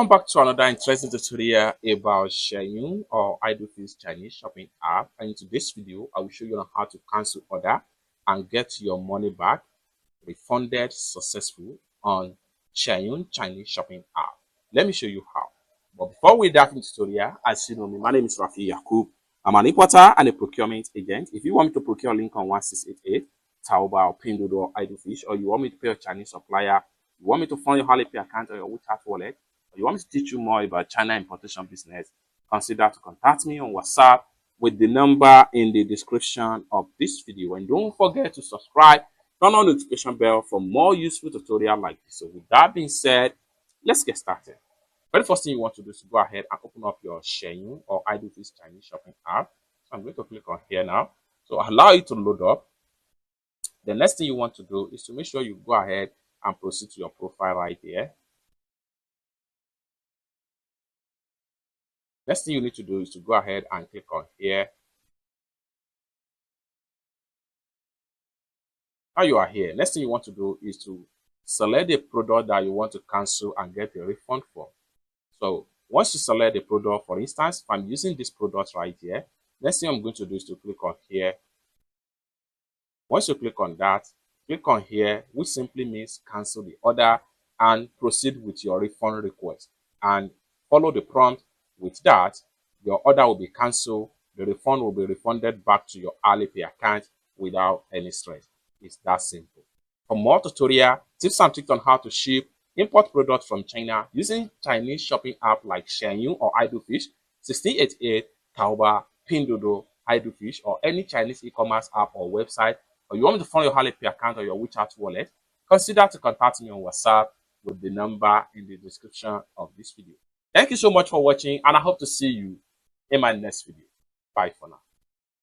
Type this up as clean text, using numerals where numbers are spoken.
Welcome back to another interesting tutorial about Xianyu or Fish Chinese shopping app. And in today's video, I will show you on how to cancel order and get your money back refunded successful on Xianyu Chinese shopping app. Let me show you how. But before we dive into the tutorial, as you know me, my name is Rafi Yakub. I'm an importer and a procurement agent. If you want me to procure link on 1688, Taobao, Pinduoduo, or Fish, or you want me to pay a Chinese supplier, you want me to fund your Alipay account or your WeChat wallet, or you want me to teach you more about China importation business, consider to contact me on WhatsApp with the number in the description of this video. And don't forget to subscribe, turn on the notification bell for more useful tutorials like this. So with that being said, let's get started. Very first thing you want to do is to go ahead and open up your Xianyu or Fish Chinese shopping app. So I'm going to click on here now. So allow it to load up. The next thing you want to do is to make sure you go ahead and proceed to your profile right here. Next thing you need to do is to go ahead and click on here. Now you are here. Next thing you want to do is to select the product that you want to cancel and get a refund for. So once you select the product, for instance, if I'm using this product right here, next thing I'm going to do is to click on here. Once you click on that, click on here, which simply means cancel the order and proceed with your refund request. And follow the prompt. With that, your order will be cancelled. The refund will be refunded back to your Alipay account without any stress. It's that simple. For more tutorial, tips and tricks on how to ship, import products from China using Chinese shopping app like Xianyu or Fish, 1688, Taobao, Pinduoduo, Fish, or any Chinese e-commerce app or website, or you want me to fund your Alipay account or your WeChat wallet, consider to contact me on WhatsApp with the number in the description of this video. Thank you so much for watching, and I hope to see you in my next video. Bye for now.